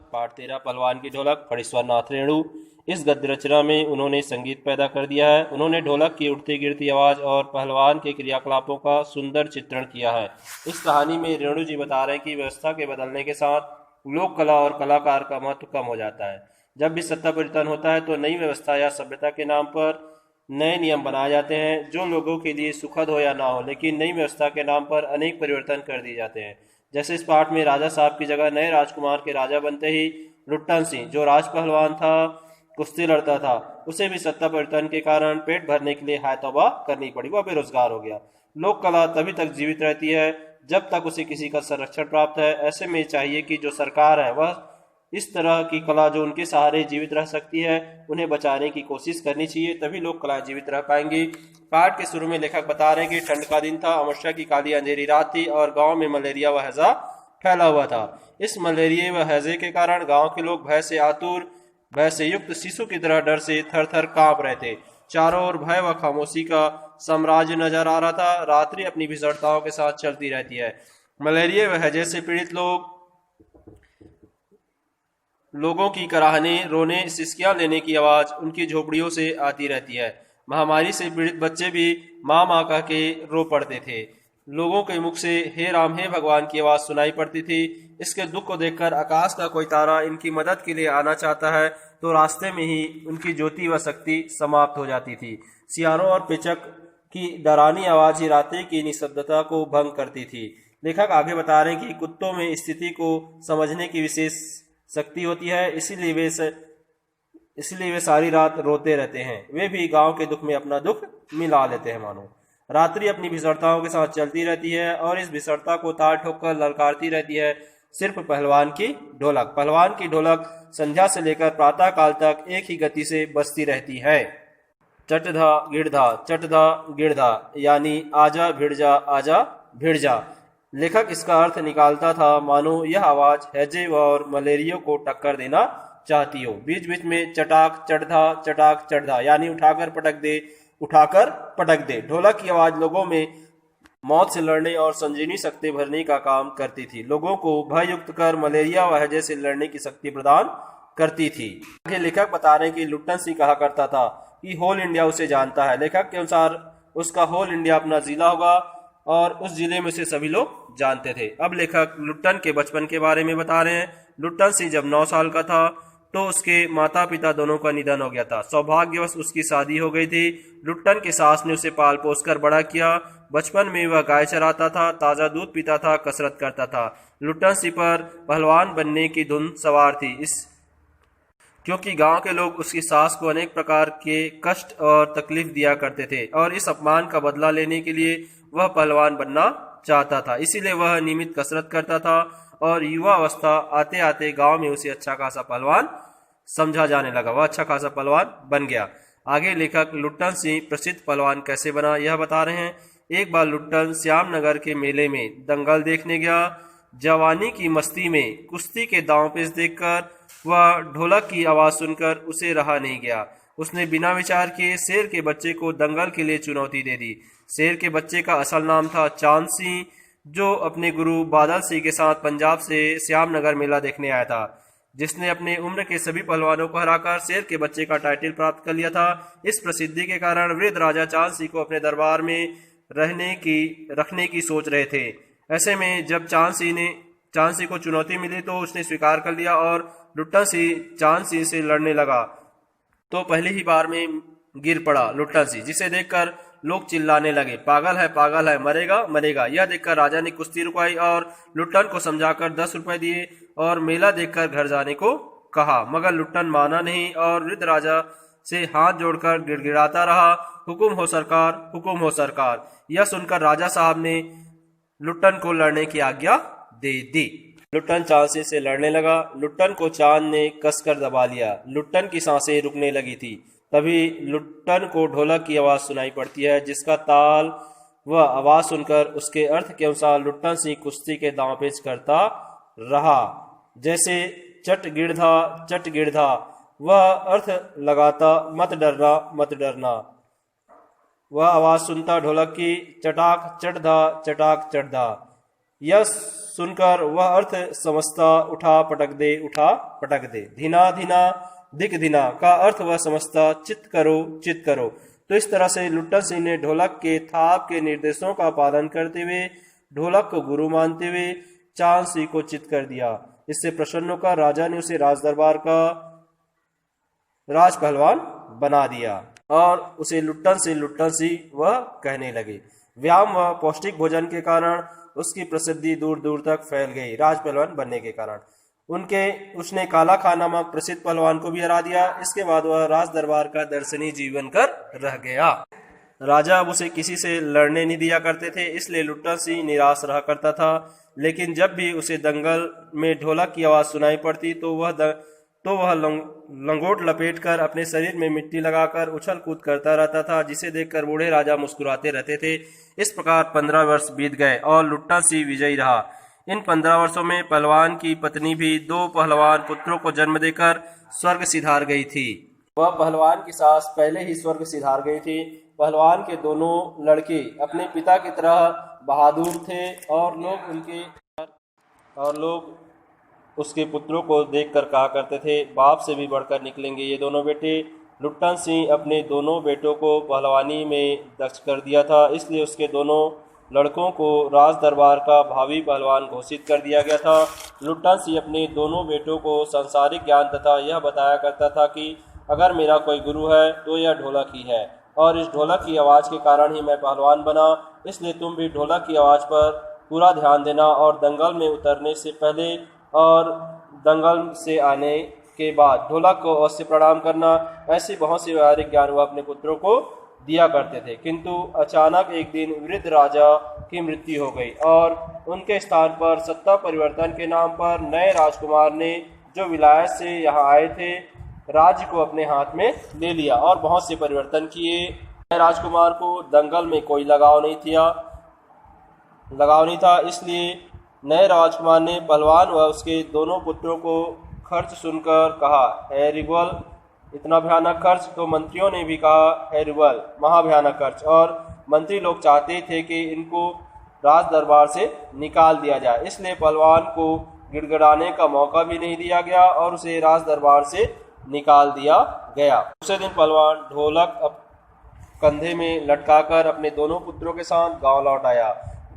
पाठ 13 पहलवान की ढोलक। फणीश्वर नाथ रेणु। इस गद्य रचना में उन्होंने संगीत पैदा कर दिया है। उन्होंने ढोलक की उठती गिरती आवाज़ और पहलवान के क्रियाकलापों का सुंदर चित्रण किया है। इस कहानी में रेणु जी बता रहे हैं कि व्यवस्था के बदलने के साथ लोक कला और कलाकार का महत्व कम हो जाता है। जब भी सत्ता परिवर्तन होता है तो नई व्यवस्था या सभ्यता के नाम पर नए नियम बनाए जाते हैं, जो लोगों के लिए सुखद हो या ना हो, लेकिन नई व्यवस्था के नाम पर अनेक परिवर्तन कर दिए जाते हैं। जैसे इस पाठ में राजा साहब की जगह नए राजकुमार के राजा बनते ही लुट्टन सिंह, जो राज पहलवान था, कुश्ती लड़ता था, उसे भी सत्ता परिवर्तन के कारण पेट भरने के लिए हाय तौबा करनी पड़ी, वह बेरोजगार हो गया। लोक कला तभी तक जीवित रहती है जब तक उसे किसी का संरक्षण प्राप्त है। ऐसे में चाहिए कि जो सरकार है वह इस तरह की कला जो उनके सहारे जीवित रह सकती है उन्हें बचाने की कोशिश करनी चाहिए, तभी लोक कला जीवित रह पाएंगी। पाठ के शुरू में लेखक बता रहे हैं कि ठंड का दिन था, अमावस्या की काली अंधेरी रात थी और गांव में मलेरिया व हैजा फैला हुआ था। इस मलेरिया व हैजे के कारण गांव के लोग भय से आतुर, भय से युक्त शिशु की तरह डर से थर थर कांप रहे थे। चारों ओर भय व खामोशी का साम्राज्य नजर आ रहा था। रात्रि अपनी भीषणताओं के साथ चलती रहती है। मलेरिया व हैजे से पीड़ित लोगों की कराहने, रोने, सिसकियां लेने की आवाज उनकी झोपड़ियों से आती रहती है। महामारी से पीड़ित बच्चे भी माँ माँ कह के रो पड़ते थे। लोगों के मुख से हे राम हे भगवान की आवाज सुनाई पड़ती थी। इसके दुख को देखकर आकाश का कोई तारा इनकी मदद के लिए आना चाहता है तो रास्ते में ही उनकी ज्योति व शक्ति समाप्त हो जाती थी। सियारों और पेचक की डरानी आवाज ही रात्रि की निस्तब्धता को भंग करती थी। लेखक आगे बता रहे हैं कि कुत्तों में स्थिति को समझने की विशेष शक्ति होती है, इसलिए वे सारी रात रोते रहते हैं। वे भी गांव के दुख में अपना दुख मिला लेते हैं। मानो रात्रि अपनी भीषणताओं के साथ चलती रहती है और इस भीषणता को तार ठोककर ललकारती रहती है सिर्फ पहलवान की ढोलक। पहलवान की ढोलक संध्या से लेकर प्रातः काल तक एक ही गति से बजती रहती है। चटधा गिड़धा यानी आजा भिड़ जा, आजा भिड़ जा। लेखक इसका अर्थ निकालता था मानो यह आवाज हैजे और मलेरिया को टक्कर देना चाहती हो। बीच बीच में चटाक चढ़धा यानी उठाकर पटक दे। ढोलक की आवाज लोगों में मौत से लड़ने और संजीवनी शक्ति भरने का काम करती थी। लोगों को भययुक्त कर मलेरिया व हैजे से लड़ने की शक्ति प्रदान करती थी। आगे लेखक बता रहे हैं कि लुट्टन सिंह कहा करता था कि होल इंडिया उसे जानता है। लेखक के अनुसार उसका होल इंडिया अपना जिला होगा और उस जिले में उसे सभी लोग जानते थे। अब लेखक लुट्टन के बचपन के बारे में बता रहे हैं। लुट्टन सिंह जब 9 साल का था तो उसके माता पिता दोनों का निधन हो गया था। सौभाग्यवश उसकी शादी हो गई थी। लुट्टन की सास ने उसे पाल पोस कर बड़ा किया। बचपन में वह गाय चराता था, ताजा दूध पीता था, कसरत करता था। लुट्टन सिंह पर पहलवान बनने की धुन सवार थी, क्योंकि गांव के लोग उसकी सास को अनेक प्रकार के कष्ट और तकलीफ दिया करते थे और इस अपमान का बदला लेने के लिए वह पहलवान बनना चाहता था। इसीलिए वह नियमित कसरत करता था और युवा अवस्था आते आते गांव में उसे अच्छा खासा पहलवान समझा जाने लगा। वह अच्छा खासा पहलवान बन गया। आगे लेखक लुट्टन सिंह प्रसिद्ध पहलवान कैसे बना यह बता रहे हैं। एक बार लुट्टन श्यामनगर के मेले में दंगल देखने गया। जवानी की मस्ती में कुश्ती के दांव पेच देखकर वह ढोलक की आवाज सुनकर उसे रहा नहीं गया। उसने बिना विचार किए शेर के बच्चे को दंगल के लिए चुनौती दे दी। शेर के बच्चे का असल नाम था चांद सिंह, जो अपने गुरु बादल सिंह के साथ पंजाब से श्यामनगर मेला देखने आया था, जिसने अपने उम्र के सभी पहलवानों को हराकर शेर के बच्चे का टाइटल प्राप्त कर लिया था। इस प्रसिद्धि के कारण वृद्ध राजा चांद सिंह को अपने दरबार में रखने की सोच रहे थे। ऐसे में जब चांद सिंह को चुनौती मिली तो उसने स्वीकार कर लिया और लुट्टन सिंह चांद सिंह से लड़ने लगा तो पहली ही बार में गिर पड़ा लुट्टन सिंह, जिसे देखकर लोग चिल्लाने लगे, पागल है, मरेगा। यह देखकर राजा ने कुश्ती रुकवाई और लुट्टन को समझाकर 10 रुपए दिए और मेला देखकर घर जाने को कहा, मगर लुट्टन माना नहीं और वृद्ध राजा से हाथ जोड़कर गिड़गिड़ाता रहा, हुकुम हो सरकार। यह सुनकर राजा साहब ने लुट्टन को लड़ने की आज्ञा दे दी। लुट्टन चांद सिंह से लड़ने लगा। लुट्टन को चांद ने कसकर दबा लिया। लुट्टन की सांसें रुकने लगी थी। तभी लुट्टन को ढोलक की आवाज सुनाई पड़ती है, जिसका ताल व आवाज सुनकर उसके अर्थ के अनुसार लुट्टन सिंह कुश्ती के दांवपेच करता रहा। जैसे चट गिड़धा वह अर्थ लगाता मत डरना। वह आवाज सुनता ढोलक की चटाक चढ़धा। यह सुनकर वह अर्थ समझता उठा पटक दे। धीना धीना दिक धीना का अर्थ वह समझता चित करो। तो इस तरह से लुट्टन सिंह ने ढोलक के थाप के निर्देशों का पालन करते हुए, ढोलक को गुरु मानते हुए चांद सिंह को चित कर दिया। इससे प्रसन्न होकर राजा ने उसे राज दरबार का राज पहलवान बना दिया और उसे लुट्टन सिंह वह कहने लगे। व्यायाम व पौष्टिक भोजन के कारण उसकी प्रसिद्धि दूर दूर तक फैल गई। राज पहलवान बनने के कारण उसने काला खान नामक प्रसिद्ध पहलवान को भी हरा दिया। इसके बाद वह राज दरबार का दर्शनीय जीवन कर रह गया। राजा अब उसे किसी से लड़ने नहीं दिया करते थे, इसलिए लुट्टन सिंह निराश रहा करता था। लेकिन जब भी उसे दंगल में ढोलक की आवाज सुनाई पड़ती तो वह लंगोट लपेटकर अपने शरीर में मिट्टी लगाकर उछल कूद करता रहता था, जिसे देखकर बूढ़े राजा मुस्कुराते रहते थे। इस प्रकार 15 वर्ष बीत गए और लुट्टन सिंह विजयी रहा। इन 15 वर्षों में पहलवान की पत्नी भी 2 पहलवान पुत्रों को जन्म देकर स्वर्ग सिधार गई थी। वह पहलवान की सास पहले ही स्वर्ग सिधार गई थी। पहलवान के दोनों लड़के अपने पिता की तरह बहादुर थे और लोग उसके पुत्रों को देखकर कहा करते थे, बाप से भी बढ़कर निकलेंगे ये दोनों बेटे। लुट्टन सिंह अपने दोनों बेटों को पहलवानी में दक्ष कर दिया था, इसलिए उसके दोनों लड़कों को राज दरबार का भावी पहलवान घोषित कर दिया गया था। लुट्टन सिंह अपने दोनों बेटों को सांसारिक ज्ञान तथा यह बताया करता था कि अगर मेरा कोई गुरु है तो यह ढोलक ही है, और इस ढोलक की आवाज़ के कारण ही मैं पहलवान बना। इसलिए तुम भी ढोलक की आवाज़ पर पूरा ध्यान देना और दंगल में उतरने से पहले और दंगल से आने के बाद ढोलक को अवश्य प्रणाम करना। ऐसी बहुत सी व्यवहारिक ज्ञान वह अपने पुत्रों को दिया करते थे। किंतु अचानक एक दिन वृद्ध राजा की मृत्यु हो गई और उनके स्थान पर सत्ता परिवर्तन के नाम पर नए राजकुमार ने, जो विलायत से यहाँ आए थे, राज्य को अपने हाथ में ले लिया और बहुत से परिवर्तन किए। नए राजकुमार को दंगल में कोई लगाव नहीं था, इसलिए नए राजकुमार ने पहलवान व उसके दोनों पुत्रों को खर्च सुनकर कहा, है रिबल, इतना भयानक खर्च? तो मंत्रियों ने भी कहा, है रिबल, महाभयानक खर्च। और मंत्री लोग चाहते थे कि इनको राज दरबार से निकाल दिया जाए, इसलिए पहलवान को गिड़गिड़ाने का मौका भी नहीं दिया गया और उसे राज दरबार से निकाल दिया गया। दूसरे दिन पहलवान ढोलक कंधे में लटकाकर अपने दोनों पुत्रों के साथ गांव लौट आया।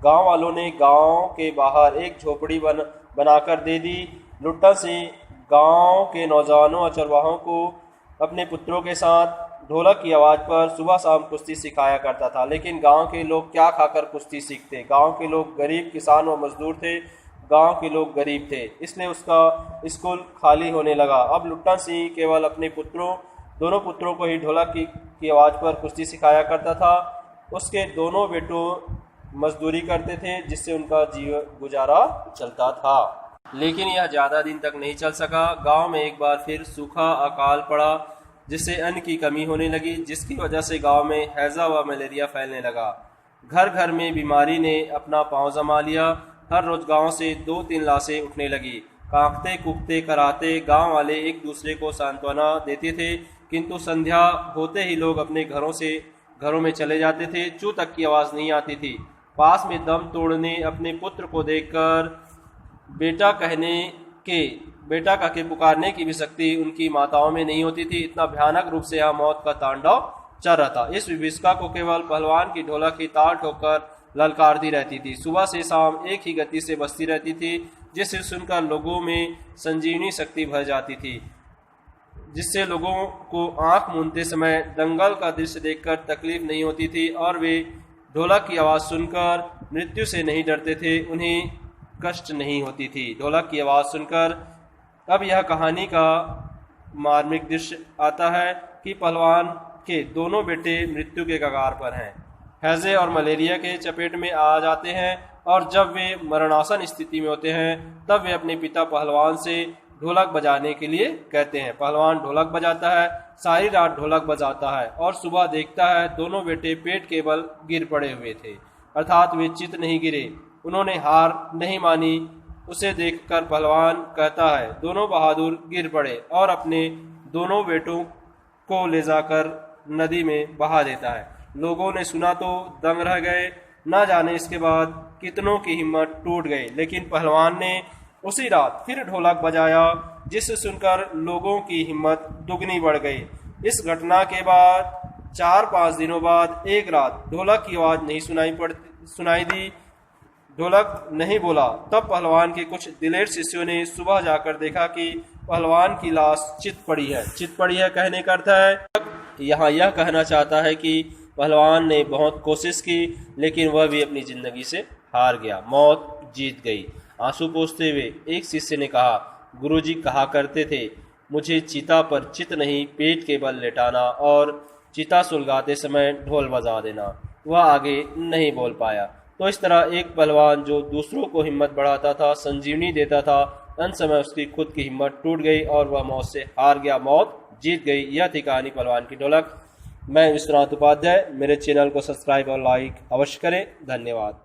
गांव वालों ने गांव के बाहर एक झोपड़ी बनाकर दे दी। लुट्टन सिंह गांव के नौजवानों और चरवाहों को अपने पुत्रों के साथ ढोलक की आवाज़ पर सुबह शाम कुश्ती सिखाया करता था। लेकिन गांव के लोग क्या खाकर कुश्ती सीखते? गांव के लोग गरीब किसान व मजदूर थे। गांव के लोग गरीब थे, इसलिए उसका स्कूल खाली होने लगा। अब लुट्टन सिंह केवल अपने दोनों पुत्रों को ही ढोलक की आवाज़ पर कुश्ती सिखाया करता था। उसके दोनों बेटों मजदूरी करते थे, जिससे उनका गुजारा चलता था। लेकिन यह ज़्यादा दिन तक नहीं चल सका। गांव में एक बार फिर सूखा अकाल पड़ा, जिससे अन्न की कमी होने लगी, जिसकी वजह से गांव में हैजा व मलेरिया फैलने लगा। घर घर में बीमारी ने अपना पांव जमा लिया। हर रोज गांव से 2-3 लाशें उठने लगी। कांपते कुपते कराते गांव वाले एक दूसरे को सांत्वना देते थे, किंतु संध्या होते ही लोग अपने घरों में चले जाते थे। चू तक की आवाज़ नहीं आती थी। पास में दम तोड़ने अपने पुत्र को देखकर बेटा कह के पुकारने की भी शक्ति उनकी माताओं में नहीं होती थी। इतना भयानक रूप से यह मौत का तांडव चल रहा था। इस विभीषिका को केवल पहलवान की ढोलक ही ताल ठोकर ललकारती रहती थी। सुबह से शाम एक ही गति से बजती रहती थी, जिसे सुनकर लोगों में संजीवनी शक्ति भर जाती थी, जिससे लोगों को आंख मूंदते समय दंगल का दृश्य देखकर तकलीफ नहीं होती थी और वे ढोलक की आवाज़ सुनकर मृत्यु से नहीं डरते थे, उन्हें कष्ट नहीं होती थी ढोलक की आवाज़ सुनकर। अब यह कहानी का मार्मिक दृश्य आता है कि पहलवान के दोनों बेटे मृत्यु के कगार पर हैं, हैजे और मलेरिया के चपेट में आ जाते हैं, और जब वे मरणासन स्थिति में होते हैं तब वे अपने पिता पहलवान से ढोलक बजाने के लिए कहते हैं। पहलवान ढोलक बजाता है, सारी रात ढोलक बजाता है और सुबह देखता है दोनों बेटे पेट के बल गिर पड़े हुए थे, अर्थात वे चित नहीं गिरे, उन्होंने हार नहीं मानी। उसे देखकर पहलवान कहता है, दोनों बहादुर गिर पड़े और अपने दोनों बेटों को ले जाकर नदी में बहा देता है। लोगों ने सुना तो दंग रह गए। न जाने इसके बाद कितनों की हिम्मत टूट गई, लेकिन पहलवान ने उसी रात फिर ढोलक बजाया, जिसे सुनकर लोगों की हिम्मत दुगनी बढ़ गई। इस घटना के बाद 4-5 दिनों बाद एक रात ढोलक की आवाज नहीं सुनाई दी, ढोलक नहीं बोला। तब पहलवान के कुछ दिलेर शिष्यों ने सुबह जाकर देखा कि पहलवान की लाश चित पड़ी है। चित पड़ी है कहने का अर्थ है, यहाँ यह कहना चाहता है कि पहलवान ने बहुत कोशिश की, लेकिन वह भी अपनी जिंदगी से हार गया, मौत जीत गई। आंसू पोंछते हुए एक शिष्य ने कहा, गुरुजी कहा करते थे मुझे चिता पर चित नहीं पेट के बल लेटाना और चिता सुलगाते समय ढोल बजा देना। वह आगे नहीं बोल पाया। तो इस तरह एक पहलवान जो दूसरों को हिम्मत बढ़ाता था, संजीवनी देता था, अंत समय उसकी खुद की हिम्मत टूट गई और वह मौत से हार गया, मौत जीत गई। यह थी कहानी पहलवान की ढोलक। मैं विश्वनाथ उपाध्याय। मेरे चैनल को सब्सक्राइब और लाइक अवश्य करें। धन्यवाद।